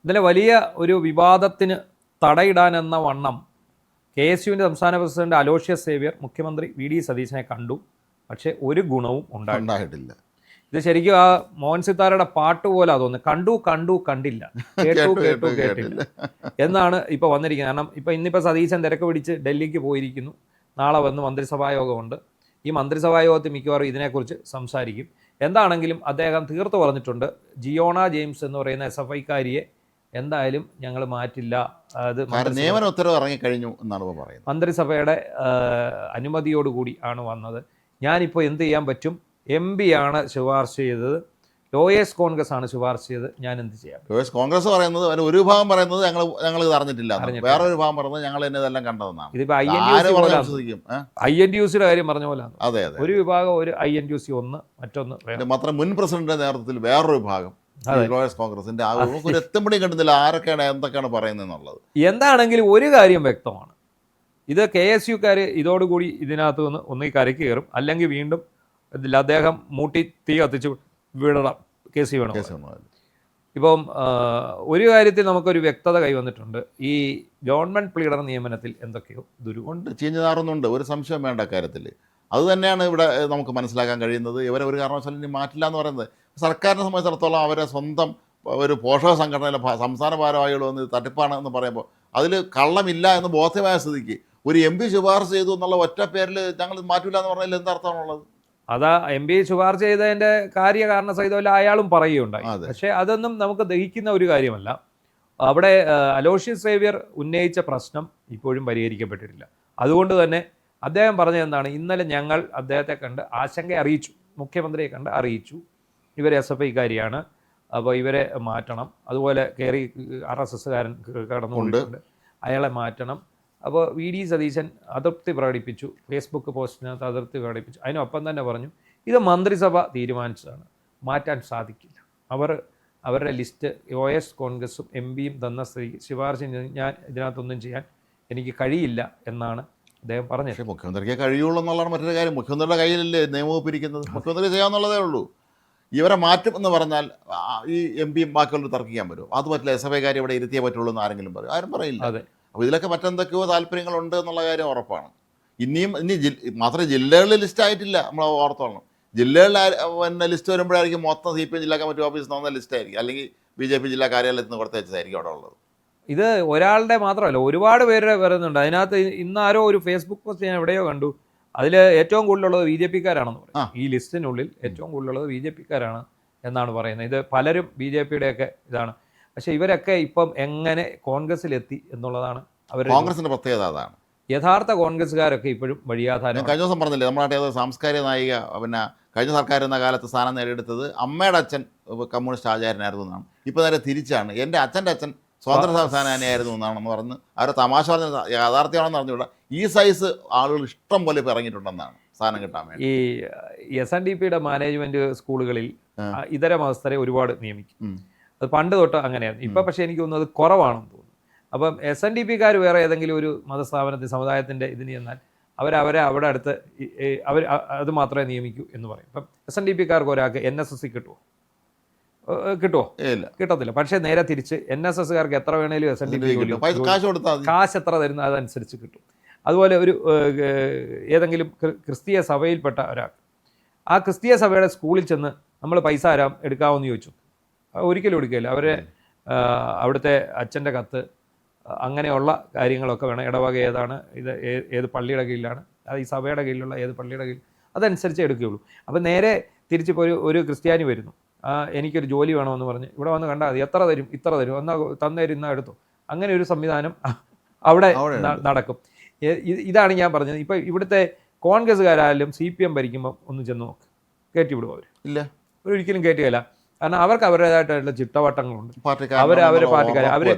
ഇന്നലെ വലിയ ഒരു വിവാദത്തിന് തടയിടാനെന്ന വണ്ണം KSUവിൻ്റെ സംസ്ഥാന പ്രസിഡന്റ് അലോഷ്യസ് സേവ്യർ മുഖ്യമന്ത്രി വി ഡി സതീശനെ കണ്ടു. പക്ഷേ ഒരു ഗുണവും ഉണ്ടായിട്ടില്ല. ഇത് ശരിക്കും ആ മോഹൻ സിത്താരയുടെ പാട്ട് പോലെ തോന്നുന്നു. കണ്ടു കണ്ടു കണ്ടില്ല, കേട്ടു കേട്ടു കേട്ടില്ല എന്നാണ് ഇപ്പോൾ വന്നിരിക്കുന്നത്. കാരണം ഇന്നിപ്പോൾ സതീശൻ തിരക്ക് പിടിച്ച് ഡൽഹിക്ക് പോയിരിക്കുന്നു. നാളെ വന്ന് മന്ത്രിസഭാ യോഗമുണ്ട്. ഈ മന്ത്രിസഭാ യോഗത്തിൽ മിക്കവാറും ഇതിനെക്കുറിച്ച് സംസാരിക്കും. എന്താണെങ്കിലും അദ്ദേഹം തീർത്തു പറഞ്ഞിട്ടുണ്ട്, ജിയോണ ജെയിംസ് എന്ന് പറയുന്ന SFIക്കാരിയെ എന്തായാലും ഞങ്ങൾ മാറ്റില്ല. അത് നിയമന ഉത്തരവ് ഇറങ്ങിക്കഴിഞ്ഞു എന്നാണ് പറയുന്നത്. മന്ത്രിസഭയുടെ അനുമതിയോടുകൂടി ആണ് വന്നത്. ഞാനിപ്പോൾ എന്ത് ചെയ്യാൻ പറ്റും? MP ആണ് ശുപാർശ ചെയ്തത്, ലോയേഴ്സ് കോൺഗ്രസ് ആണ് ശുപാർശ ചെയ്തത്, ഞാൻ എന്ത് ചെയ്യാം? ലോയേഴ്സ് കോൺഗ്രസ് പറയുന്നത് ഒരു വിഭാഗം പറയുന്നത് ഞങ്ങൾ ഇത് അറിഞ്ഞിട്ടില്ല, വേറൊരു വിഭാഗം പറയുന്നത് ഞങ്ങൾ തന്നെ ഇതെല്ലാം കണ്ടതെന്നാണ്. ഇതിപ്പോൾ INTUCയുടെ കാര്യം പറഞ്ഞ പോലെ അതെ, ഒരു വിഭാഗം ഒരു INTUC ഒന്ന്, മറ്റൊന്ന് മാത്രം മുൻ പ്രസിഡന്റിന്റെ നേതൃത്വത്തിൽ വേറൊരു വിഭാഗം ലോയേഴ്സ് കോൺഗ്രസിന്റെ ഒരു എത്തുമ്പടി കണ്ടുന്നില്ല ആരൊക്കെയാണ് എന്തൊക്കെയാണ് പറയുന്നത് എന്നുള്ളത്. എന്താണെങ്കിലും ഒരു കാര്യം വ്യക്തമാണ്, ഇത് KSUക്കാർ ഇതോടുകൂടി ഇതിനകത്ത് നിന്ന് ഒന്നീ കരയ്ക്ക് കയറും, അല്ലെങ്കിൽ വീണ്ടും അദ്ദേഹം മൂട്ടി തീ കത്തിച്ച് വിടണം. KC വേണം. ഇപ്പം ഒരു കാര്യത്തിൽ നമുക്കൊരു വ്യക്തത കൈവന്നിട്ടുണ്ട്. ഈ ഗവൺമെൻറ് പ്ലീഡർ നിയമനത്തിൽ എന്തൊക്കെയോ ദുരുകൊണ്ട് ചീഞ്ഞു നാറുന്നുണ്ട്, ഒരു സംശയം വേണ്ട കാര്യത്തിൽ. അതുതന്നെയാണ് ഇവിടെ നമുക്ക് മനസ്സിലാക്കാൻ കഴിയുന്നത്. ഇവരെ ഒരു കാരണവശാലും ഇനി മാറ്റില്ല എന്ന് പറയുന്നത് സർക്കാരിനെ സംബന്ധിച്ചിടത്തോളം അവരെ സ്വന്തം ഒരു പോഷക സംഘടനയിലെ സംസ്ഥാന ഭാരവാഹികൾ വന്ന് തട്ടിപ്പാണ് എന്ന് പറയുമ്പോൾ അതിൽ കള്ളമില്ല എന്ന് ബോധ്യമായ സ്ഥിതിക്ക് ഒരു MP ശുപാർശ ചെയ്തു എന്നുള്ള ഒറ്റ പേരിൽ ഞങ്ങൾ മാറ്റില്ല എന്ന് പറഞ്ഞാൽ എന്തർത്ഥമാണുള്ളത്? അതാ MP ശുപാർശ ചെയ്തതിൻ്റെ കാര്യകാരണ സഹിതമല്ല അയാളും പറയുകയുണ്ടായി. പക്ഷേ അതൊന്നും നമുക്ക് ദഹിക്കുന്ന ഒരു കാര്യമല്ല. അവിടെ അലോഷ്യസ് സേവ്യർ ഉന്നയിച്ച പ്രശ്നം ഇപ്പോഴും പരിഹരിക്കപ്പെട്ടിട്ടില്ല. അതുകൊണ്ട് തന്നെ അദ്ദേഹം പറഞ്ഞത് എന്താണ്? ഇന്നലെ ഞങ്ങൾ അദ്ദേഹത്തെ കണ്ട് ആശങ്ക അറിയിച്ചു, മുഖ്യമന്ത്രിയെ കണ്ട് അറിയിച്ചു, ഇവർ SFIക്കാരിയാണ്, അപ്പോൾ ഇവരെ മാറ്റണം. അതുപോലെ കയറി RSSകാരൻ കടന്നുകൊണ്ടിട്ടുണ്ട്, അയാളെ മാറ്റണം. അപ്പോൾ VD സതീശൻ അതൃപ്തി പ്രകടിപ്പിച്ചു, ഫേസ്ബുക്ക് പോസ്റ്റിനകത്ത് അതൃപ്തി പ്രകടിപ്പിച്ചു. അതിനൊപ്പം തന്നെ പറഞ്ഞു, ഇത് മന്ത്രിസഭ തീരുമാനിച്ചതാണ്, മാറ്റാൻ സാധിക്കില്ല. അവരുടെ ലിസ്റ്റ് OS കോൺഗ്രസും MPയും തന്ന ശുപാർശ ഞാൻ ഇതിനകത്തൊന്നും ചെയ്യാൻ എനിക്ക് കഴിയില്ല എന്നാണ് അദ്ദേഹം പറഞ്ഞത്. പക്ഷേ മുഖ്യമന്ത്രിക്ക് കഴിയുള്ളൂ എന്നുള്ളതാണ് മറ്റൊരു കാര്യം. മുഖ്യമന്ത്രിയുടെ കയ്യിലല്ലേ നിയമവകുപ്പിരിക്കുന്നത്, മുഖ്യമന്ത്രി ചെയ്യാമെന്നുള്ളതേ ഉള്ളൂ. ഇവരെ മാറ്റും എന്ന് പറഞ്ഞാൽ ഈ MPയും ബാക്കിയുള്ളവർ തർക്കിക്കാൻ പറ്റും. അത് പറ്റില്ല, SFIക്കാർ ഇവിടെ ഇരുത്തിയേ പറ്റുള്ളൂ എന്ന് ആരെങ്കിലും പറയും? ആരും പറയില്ല. അതെ. അപ്പോൾ ഇതിലൊക്കെ മറ്റെന്തൊക്കെയോ താല്പര്യങ്ങളുണ്ട് എന്നുള്ള കാര്യം ഉറപ്പാണ്. ഇനി മാത്രമേ ജില്ലകളിൽ ലിസ്റ്റ് ആയിട്ടില്ല, നമ്മൾ ഓർത്തോളണം. ജില്ലകളിൽ ലിസ്റ്റ് വരുമ്പോഴായിരിക്കും മൊത്തം CPM ജില്ലാ കമ്മിറ്റി ഓഫീസിൽ നിന്ന് ലിസ്റ്റ് ആയിരിക്കും, അല്ലെങ്കിൽ BJP ജില്ലാ കാര്യാലയത്തിൽ നിന്ന് കൊടുത്തയച്ചതായിരിക്കും അവിടെ ഉള്ളത്. ഇത് ഒരാളുടെ മാത്രമല്ല, ഒരുപാട് പേര് വരുന്നുണ്ട്. അതിനകത്ത് ഇന്നാരോ ഒരു ഫേസ്ബുക്ക് പോസ്റ്റ് ഞാൻ എവിടെയോ കണ്ടു, അതിൽ ഏറ്റവും കൂടുതലുള്ളത് BJPക്കാരാണെന്ന് പറയും. ഈ ലിസ്റ്റിനുള്ളിൽ ഏറ്റവും കൂടുതലുള്ളത് BJPക്കാരാണ് എന്നാണ് പറയുന്നത്. ഇത് പലരും BJPയുടെയൊക്കെ ഇതാണ്. പക്ഷേ ഇവരൊക്കെ ഇപ്പം എങ്ങനെ കോൺഗ്രസ്സിലെത്തി എന്നുള്ളതാണ് കോൺഗ്രസിൻ്റെ പ്രത്യേകത. അതാണ് യഥാർത്ഥ കോൺഗ്രസ്സുകാരൊക്കെ ഇപ്പോഴും വഴിയാധാരം. കഴിഞ്ഞ ദിവസം പറഞ്ഞില്ലേ, നമ്മുടെ സാംസ്കാരിക നായിക കഴിഞ്ഞ സർക്കാർ എന്ന കാലത്ത് സ്ഥാനം നേടിയെടുത്തത് അമ്മയുടെ അച്ഛൻ കമ്മ്യൂണിസ്റ്റ് ആചാര്യനായിരുന്നു എന്നാണ്. ഇപ്പോൾ നേരെ തിരിച്ചാണ്, എൻ്റെ അച്ഛൻ്റെ അച്ഛൻ സ്വാതന്ത്ര്യ സ്ഥാനായിരുന്നു എന്നാണെന്ന് പറഞ്ഞ് അവരെ തമാശ പറഞ്ഞ യാഥാർത്ഥ്യമാണെന്ന് പറഞ്ഞുകൂടാ. ഈ സൈസ് ആളുകൾ ഇഷ്ടം പോലെ ഇപ്പോൾ ഇറങ്ങിയിട്ടുണ്ടെന്നാണ് സ്ഥാനം കിട്ടാൻ വേണ്ടി. ഈ SNDPയുടെ മാനേജ്മെൻറ്റ് സ്കൂളുകളിൽ ഇതര മതസ്ഥരെ ഒരുപാട് നിയമിക്കും. അത് പണ്ട് തൊട്ട് അങ്ങനെയായിരുന്നു. ഇപ്പം പക്ഷേ എനിക്ക് തോന്നുന്നത് കുറവാണെന്ന് തോന്നുന്നു. അപ്പം SNDPക്കാർ വേറെ ഏതെങ്കിലും ഒരു മതസ്ഥാപനത്തിൽ സമുദായത്തിൻ്റെ ഇതിന് ചെന്നാൽ അവരെ അവിടെ അടുത്ത് അവർ അത് മാത്രമേ നിയമിക്കൂ എന്ന് പറയും. ഇപ്പം SNDPക്കാർക്ക് ഒരാൾക്ക് NSS കിട്ടുമോ? കിട്ടത്തില്ല. പക്ഷേ നേരെ തിരിച്ച് NSSകാർക്ക് എത്ര വേണേലും SNDP കാശ് എത്ര തരുന്ന അതനുസരിച്ച് കിട്ടും. അതുപോലെ ഒരു ഏതെങ്കിലും ക്രിസ്തീയ സഭയിൽപ്പെട്ട ഒരാൾ ആ ക്രിസ്തീയ സഭയുടെ സ്കൂളിൽ ചെന്ന് നമ്മൾ പൈസ ആരാം എടുക്കാമെന്ന് ചോദിച്ചു, ഒരിക്കലും എടുക്കില്ല. അവിടുത്തെ അച്ഛൻ്റെ കത്ത്, അങ്ങനെയുള്ള കാര്യങ്ങളൊക്കെ വേണം. ഇടവക ഏതാണ്, ഇത് ഏത് പള്ളിയുടെ കീഴിലാണ്, അത് ഈ സഭയുടെ കീഴിലുള്ള ഏത് പള്ളിയുടെ കീഴിൽ, അതനുസരിച്ചേ എടുക്കുകയുള്ളൂ. അപ്പം നേരെ തിരിച്ചിപ്പോൾ ഒരു ക്രിസ്ത്യാനി വരുന്നു, എനിക്കൊരു ജോലി വേണമെന്ന് പറഞ്ഞ് ഇവിടെ വന്ന് കണ്ടാൽ മതി, എത്ര തരും, ഇത്ര തരും, എന്നാൽ തന്നേരും, ഇന്നാ എടുത്തു. അങ്ങനെ ഒരു സംവിധാനം അവിടെ നടക്കും. ഇതാണ് ഞാൻ പറഞ്ഞത്. ഇപ്പോൾ ഇവിടുത്തെ കോൺഗ്രസ്സുകാരായാലും CPM ഭരിക്കുമ്പം ഒന്ന് ചെന്ന് നോക്ക്, കയറ്റി വിടുമോ? അവർ ഇല്ല, ഒരിക്കലും കയറ്റുകയില്ല. കാരണം അവർക്ക് അവരുടേതായിട്ടുള്ള ചിട്ടവട്ടങ്ങളുണ്ട്. അവരെ പാർട്ടിക്കാർ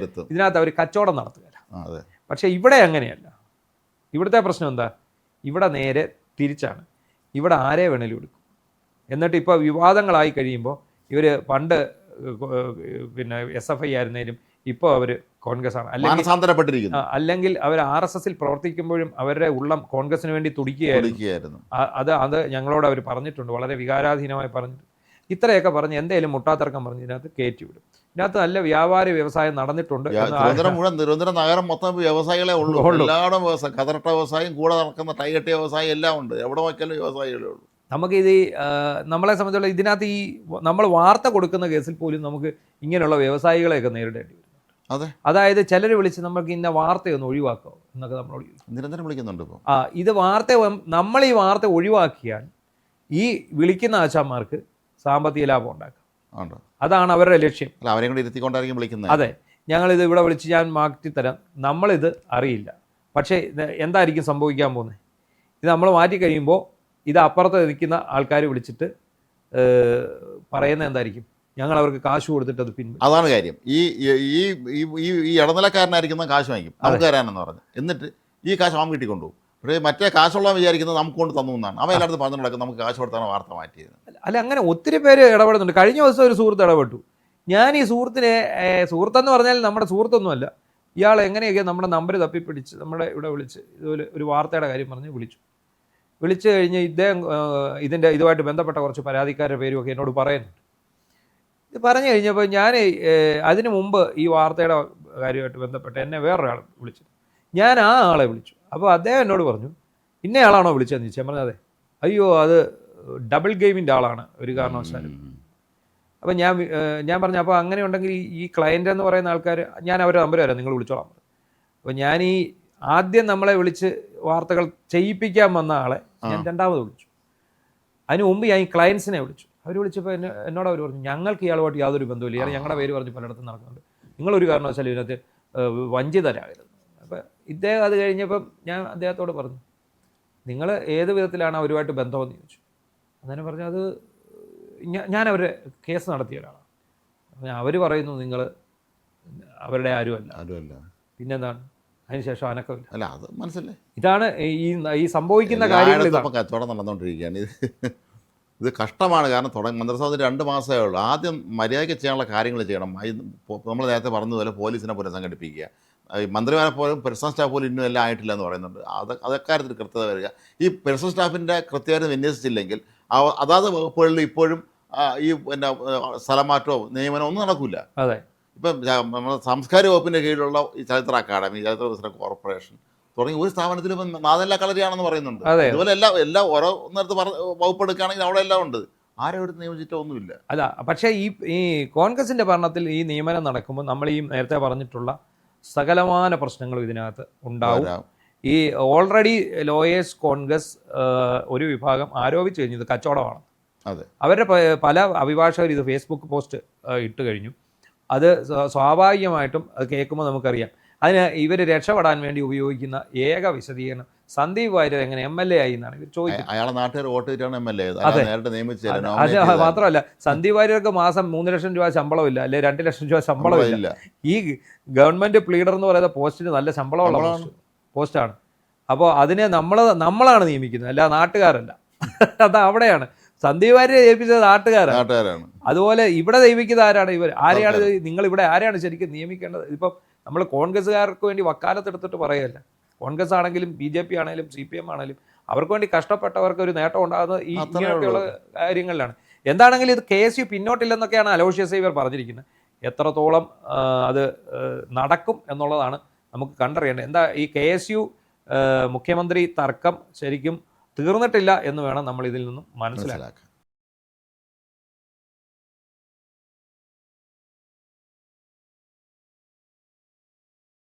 ഇതിനകത്ത് അവർ കച്ചവടം നടത്തുകയില്ല. പക്ഷേ ഇവിടെ അങ്ങനെയല്ല. ഇവിടുത്തെ പ്രശ്നം എന്താ? ഇവിടെ നേരെ തിരിച്ചാണ്. ഇവിടെ ആരെ വേണേലും എടുക്കും. എന്നിട്ട് ഇപ്പോൾ വിവാദങ്ങളായി കഴിയുമ്പോൾ ഇവർ പണ്ട് SFI ആയിരുന്നേലും ഇപ്പോൾ അവർ കോൺഗ്രസ് ആണ്, അല്ലെങ്കിൽ അവർ RSSൽ പ്രവർത്തിക്കുമ്പോഴും അവരുടെ ഉള്ളം കോൺഗ്രസിന് വേണ്ടി തുടിക്കുകയായിരുന്നു. അത് ഞങ്ങളോട് അവർ പറഞ്ഞിട്ടുണ്ട്, വളരെ വികാരാധീനമായി പറഞ്ഞിട്ടുണ്ട്. ഇത്രയൊക്കെ പറഞ്ഞ് എന്തെങ്കിലും മുട്ടാത്തർക്കം പറഞ്ഞ് ഇതിനകത്ത് കയറ്റി വിടും. ഇതിനകത്ത് നല്ല വ്യാപാര വ്യവസായം നടന്നിട്ടുണ്ട്. തിരുവനന്തപുരം നഗരം മൊത്തം വ്യവസായികളെ ഉള്ളൂ. എല്ലായിടും വ്യവസായം, കതർട്ട വ്യവസായം, കൂടെ നടക്കുന്ന ടൈകെട്ടിയ വ്യവസായം എല്ലാം ഉണ്ട്. എവിടെ നോക്കിയാലും വ്യവസായികളേ ഉള്ളൂ. നമുക്കിത് നമ്മളെ സംബന്ധിച്ചുള്ള ഇതിനകത്ത് ഈ നമ്മൾ വാർത്ത കൊടുക്കുന്ന കേസിൽ പോലും നമുക്ക് ഇങ്ങനെയുള്ള വ്യവസായികളെയൊക്കെ നേരിടേണ്ടി വരും. അതെ, അതായത് ചിലർ വിളിച്ച് നമുക്ക് ഇന്ന വാർത്തയൊന്ന് ഒഴിവാക്കാമോ എന്നൊക്കെ നമ്മളോട് നിരന്തരം വിളിക്കുന്നുണ്ട്. ഇപ്പോൾ ഇത് വാർത്ത, നമ്മൾ ഈ വാർത്ത ഒഴിവാക്കിയാൽ ഈ വിളിക്കുന്ന ആശാന്മാർക്ക് സാമ്പത്തിക ലാഭം ഉണ്ടാക്കാം. അതാണ് അവരുടെ ലക്ഷ്യം. അവരെ കൂടി ഇരുത്തിക്കൊണ്ടായിരിക്കും വിളിക്കുന്നത്. അതെ, ഞങ്ങളിത് ഇവിടെ വിളിച്ച് ഞാൻ മാറ്റിത്തരാം. നമ്മളിത് അറിയില്ല, പക്ഷേ എന്തായിരിക്കും സംഭവിക്കാൻ പോകുന്നത്? ഇത് നമ്മൾ മാറ്റി കഴിയുമ്പോൾ ഇത് അപ്പുറത്ത് നിൽക്കുന്ന ആൾക്കാർ വിളിച്ചിട്ട് പറയുന്നത് എന്തായിരിക്കും? ഞങ്ങൾ അവർക്ക് കാശ് കൊടുത്തിട്ട് അത് പിൻവലിക്കും. അതാണ് കാര്യം. ഈ ഇടനിലക്കാരനായിരിക്കുന്ന കാശ് വാങ്ങിക്കും, നമുക്ക് തരാനെന്ന് പറഞ്ഞു. എന്നിട്ട് ഈ കാശ് അവൻ കിട്ടിക്കൊണ്ടുപോകും. പക്ഷേ മറ്റേ കാശുള്ള വിചാരിക്കുന്നത് നമുക്ക് കൊണ്ട് തന്നു എന്നാണ്. അവൻ എല്ലായിടത്തും പറഞ്ഞു നടക്കും നമുക്ക് കാശ് കൊടുത്താണ് വാർത്ത മാറ്റിയത്. അല്ല, അങ്ങനെ ഒത്തിരി പേര് ഇടപെടുന്നുണ്ട്. കഴിഞ്ഞ ദിവസം ഒരു സുഹൃത്ത് ഇടപെട്ടു. ഞാൻ ഈ സുഹൃത്തെന്ന് പറഞ്ഞാൽ നമ്മുടെ സുഹൃത്തൊന്നുമല്ല, ഇയാൾ എങ്ങനെയൊക്കെ നമ്മുടെ നമ്പർ തപ്പിപ്പിടിച്ച് നമ്മുടെ ഇവിടെ വിളിച്ച് ഇതുപോലെ ഒരു വാർത്തയുടെ കാര്യം പറഞ്ഞ് വിളിച്ചു കഴിഞ്ഞ് ഇതുമായിട്ട് ബന്ധപ്പെട്ട കുറച്ച് പരാതിക്കാരുടെ പേരുമൊക്കെ എന്നോട് പറയുന്നുണ്ട്. ഇത് പറഞ്ഞു കഴിഞ്ഞപ്പോൾ ഞാൻ അതിനു മുമ്പ് ഈ വാർത്തയുടെ കാര്യമായിട്ട് ബന്ധപ്പെട്ട് എന്നെ വേറൊരാൾ വിളിച്ചു. ഞാൻ ആ ആളെ വിളിച്ചു. അപ്പോൾ അദ്ദേഹം എന്നോട് പറഞ്ഞു, ഇന്നയാളാണോ വിളിച്ചതെന്ന് ചോദിച്ചു. ഞാൻ പറഞ്ഞു അതെ. അയ്യോ, അത് ഡബിൾ ഗെയിമിൻ്റെ ആളാണ് ഒരു കാരണവശാലും. അപ്പോൾ ഞാൻ പറഞ്ഞു, അപ്പോൾ അങ്ങനെ ഉണ്ടെങ്കിൽ ഈ ക്ലയൻ്റ് എന്ന് പറയുന്ന ആൾക്കാർ, ഞാൻ അവരുടെ നമ്പർ തരാം, നിങ്ങൾ വിളിച്ചോളാം. അപ്പോൾ ഞാൻ ഈ ആദ്യം നമ്മളെ വിളിച്ച് വാർത്തകൾ ചെയ്യിപ്പിക്കാൻ വന്ന ആളെ ഞാൻ രണ്ടാമത് വിളിച്ചു. അതിന് മുമ്പ് ഞാൻ ഈ ക്ലയൻസിനെ വിളിച്ചു. അവർ വിളിച്ചപ്പോൾ എന്നോട് അവർ പറഞ്ഞു, ഞങ്ങൾക്ക് ഇയാളുമായിട്ട് യാതൊരു ബന്ധമില്ല, ഇയാൾ ഞങ്ങളുടെ പേര് പറഞ്ഞ് പലയിടത്തും നടക്കുന്നുണ്ട്, നിങ്ങളൊരു കാരണവശാലും ഇതിനകത്ത് വഞ്ചിതരാകരുത്. അപ്പോൾ ഇദ്ദേഹം അത് കഴിഞ്ഞപ്പം ഞാൻ അദ്ദേഹത്തോട് പറഞ്ഞു, നിങ്ങൾ ഏത് വിധത്തിലാണ് അവരുമായിട്ട് ബന്ധമെന്ന് ചോദിച്ചു. അങ്ങനെ പറഞ്ഞു, അത് ഞാൻ അവരെ കേസ് നടത്തിയ ഒരാളാണ്. അവർ പറയുന്നു നിങ്ങൾ അവരുടെ ആരുമല്ല. പിന്നെന്താണ്? അതിനുശേഷം അനക്കമില്ല. അല്ല, അത് മനസ്സിലായി. ഇതാണ് ഈ സംഭവിക്കുന്ന കാര്യങ്ങൾ. കച്ചവടം നടന്നുകൊണ്ടിരിക്കുകയാണ്. ഇത് കഷ്ടമാണ്. കാരണം മന്ത്രിസഭയിൽ 2 മാസമേ ഉള്ളൂ. ആദ്യം മര്യാദയ്ക്ക് ചെയ്യാനുള്ള കാര്യങ്ങൾ ചെയ്യണം. നമ്മൾ നേരത്തെ പറഞ്ഞതുപോലെ പോലീസിനെ പുനഃസംഘടിപ്പിക്കുക. മന്ത്രിമാരെ പോലും പേഴ്സണൽ സ്റ്റാഫ് പോലും ഇന്നും എല്ലാം ആയിട്ടില്ല എന്ന് പറയുന്നുണ്ട്. അതൊക്കാര്യത്തിൽ കൃത്യത വരിക. ഈ പേഴ്സണൽ സ്റ്റാഫിൻ്റെ കൃത്യമായിട്ട് വിന്യസിച്ചില്ലെങ്കിൽ അതാത് വകുപ്പുകളിൽ ഇപ്പോഴും ഈ സ്ഥലമാറ്റമോ നിയമനമോ ഒന്നും നടക്കില്ല. അതെ, ഇപ്പം നമ്മുടെ സാംസ്കാരിക വകുപ്പിൻ്റെ കീഴിലുള്ള ഈ ചരിത്ര അക്കാദമി, ചരിത്ര വികസന കോർപ്പറേഷൻ തുടങ്ങി ഒരു സ്ഥാപനത്തിലും ഇപ്പം നാദല്ല കളരിയാണെന്ന് പറയുന്നുണ്ട്. അതുപോലെ എല്ലാം ഓരോ നേരത്ത് വകുപ്പ് എടുക്കുകയാണെങ്കിൽ അവിടെ എല്ലാം ഉണ്ട്. ആരും എടുത്ത് നിയമിച്ചിട്ടോ ഒന്നുമില്ല. അല്ല, പക്ഷേ ഈ കോൺഗ്രസിൻ്റെ ഭരണത്തിൽ ഈ നിയമനം നടക്കുമ്പോൾ നമ്മൾ ഈ നേരത്തെ പറഞ്ഞിട്ടുള്ള സകലമാന പ്രശ്നങ്ങളും ഇതിനകത്ത് ഉണ്ടാവും. ഈ ഓൾറെഡി ലോയേഴ്സ് കോൺഗ്രസ് ഒരു വിഭാഗം ആരോപിച്ചു കഴിഞ്ഞത് കച്ചവടമാണ്. അതെ, അവരുടെ പല അഭിഭാഷകർ ഇത് ഫേസ്ബുക്ക് പോസ്റ്റ് ഇട്ട് കഴിഞ്ഞു. അത് സ്വാഭാവികമായിട്ടും അത് കേൾക്കുമ്പോൾ നമുക്കറിയാം. അതിന് ഇവർ രക്ഷപ്പെടാൻ വേണ്ടി ഉപയോഗിക്കുന്ന ഏക വിശദീകരണം സന്ദീപ് വാര്യർ എങ്ങനെ MLA ആയി എന്നാണ് ഇവർ ചോദിക്കുന്നത്. അയാളെ നാട്ടുകാർ വോട്ട് ചെയ്തിട്ടാണ് MLA. അത് മാത്രമല്ല, സന്ദീപ് വാര്യർക്ക് മാസം 3 ലക്ഷം രൂപ ശമ്പളമില്ല, അല്ലെ 2 ലക്ഷം രൂപ ശമ്പളമില്ല. ഈ ഗവൺമെന്റ് പ്ലീഡർ എന്ന് പറയുന്ന പോസ്റ്റിന് നല്ല ശമ്പളമുള്ള പോസ്റ്റാണ്. അപ്പോൾ അതിനെ നമ്മളാണ് നിയമിക്കുന്നത്, അല്ല നാട്ടുകാരല്ല. അത് അവിടെയാണ് സന്ദീപ് വാര്യരെ ഏൽപ്പിച്ചത് നാട്ടുകാരാണ്. അതുപോലെ ഇവിടെ നിയമിക്കുന്നത് ആരാണ്? ആരെയാണ് നിങ്ങൾ ഇവിടെ ആരെയാണ് ശരിക്കും നിയമിക്കേണ്ടത്? ഇപ്പം നമ്മൾ കോൺഗ്രസ്സുകാർക്ക് വേണ്ടി വക്കാലത്തെടുത്തിട്ട് പറയുകയല്ല. കോൺഗ്രസ് ആണെങ്കിലും BJP ആണെങ്കിലും CPM ആണെങ്കിലും അവർക്ക് വേണ്ടി കഷ്ടപ്പെട്ടവർക്ക് ഒരു നേട്ടം ഉണ്ടാകുന്നത് ഈ ഇങ്ങനെയൊക്കെയുള്ള കാര്യങ്ങളിലാണ്. എന്താണെങ്കിലും ഇത് KSU പിന്നോട്ടില്ലെന്നൊക്കെയാണ് അലോഷ്യസ് ഇവർ പറഞ്ഞിരിക്കുന്നത്. എത്രത്തോളം അത് നടക്കും എന്നുള്ളതാണ് നമുക്ക് കണ്ടറിയേണ്ടത്. എന്താ ഈ KSU മുഖ്യമന്ത്രി തർക്കം ശരിക്കും തീർന്നിട്ടില്ല എന്ന് വേണം നമ്മൾ ഇതിൽ നിന്നും മനസ്സിലാക്കാൻ.